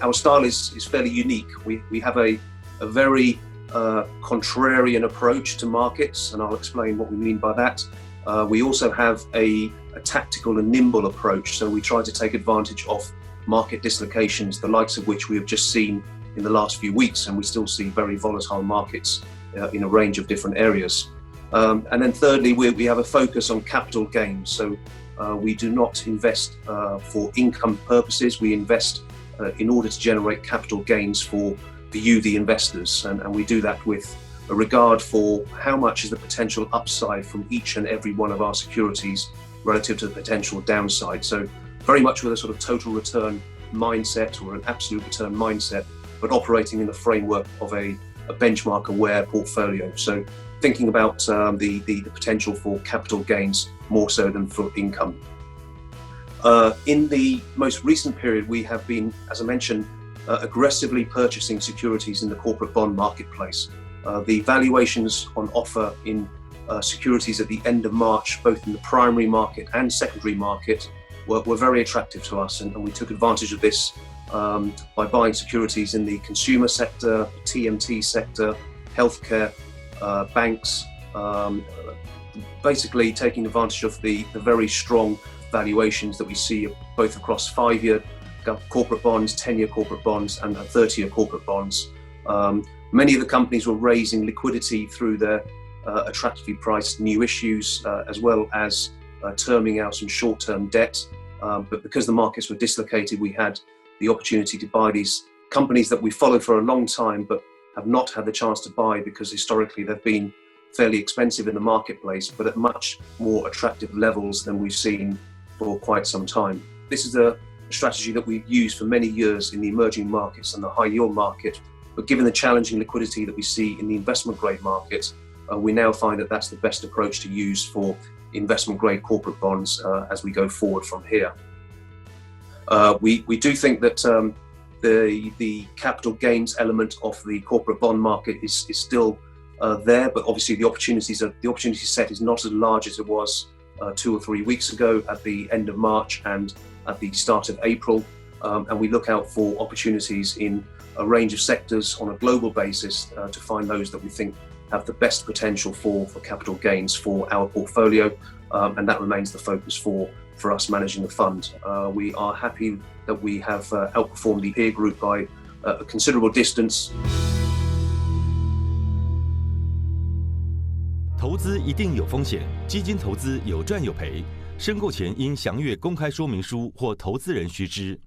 our style is fairly unique. We have a very contrarian approach to markets, and I'll explain what we mean by that. We also have a tactical and nimble approach, so we try to take advantage of market dislocations, the likes of which we have just seen in the last few weeks, and we still see very volatile markets in a range of different areas. And then thirdly, we have a focus on capital gains. So we do not invest for income purposes. We invest in order to generate capital gains for you, the investors, and we do that with a regard for how much is the potential upside from each and every one of our securities relative to the potential downside. So very much with a sort of total return mindset or an absolute return mindset, but operating in the framework of a benchmark aware portfolio. So thinking about the potential for capital gains more so than for income. In the most recent period, we have been, as I mentioned, aggressively purchasing securities in the corporate bond marketplace. The valuations on offer in securities at the end of March, both in the primary market and secondary market, were very attractive to us, and we took advantage of this by buying securities in the consumer sector, TMT sector, healthcare, banks, basically taking advantage of the very strong valuations that we see both across 5-year corporate bonds, 10-year corporate bonds, and 30-year corporate bonds. Many of the companies were raising liquidity through their attractively priced new issues, as well as terming out some short-term debt. But because the markets were dislocated, we had the opportunity to buy these companies that we followed for a long time, but have not had the chance to buy because historically they've been fairly expensive in the marketplace, but at much more attractive levels than we've seen for quite some time. This is a strategy that we've used for many years in the emerging markets and the high yield market, but given the challenging liquidity that we see in the investment grade market, we now find that that's the best approach to use for investment grade corporate bonds as we go forward from here. We do think that the capital gains element of the corporate bond market is still there, but obviously the opportunity set is not as large as it was 2 or 3 weeks ago at the end of March and at the start of April, and we look out for opportunities in a range of sectors on a global basis to find those that we think have the best potential for capital gains for our portfolio, and that remains the focus for us managing the fund. We are happy that we have outperformed the peer group by a considerable distance. 投资一定有风险，基金投资有赚有赔，申购前应详阅公开说明书或投资人须知。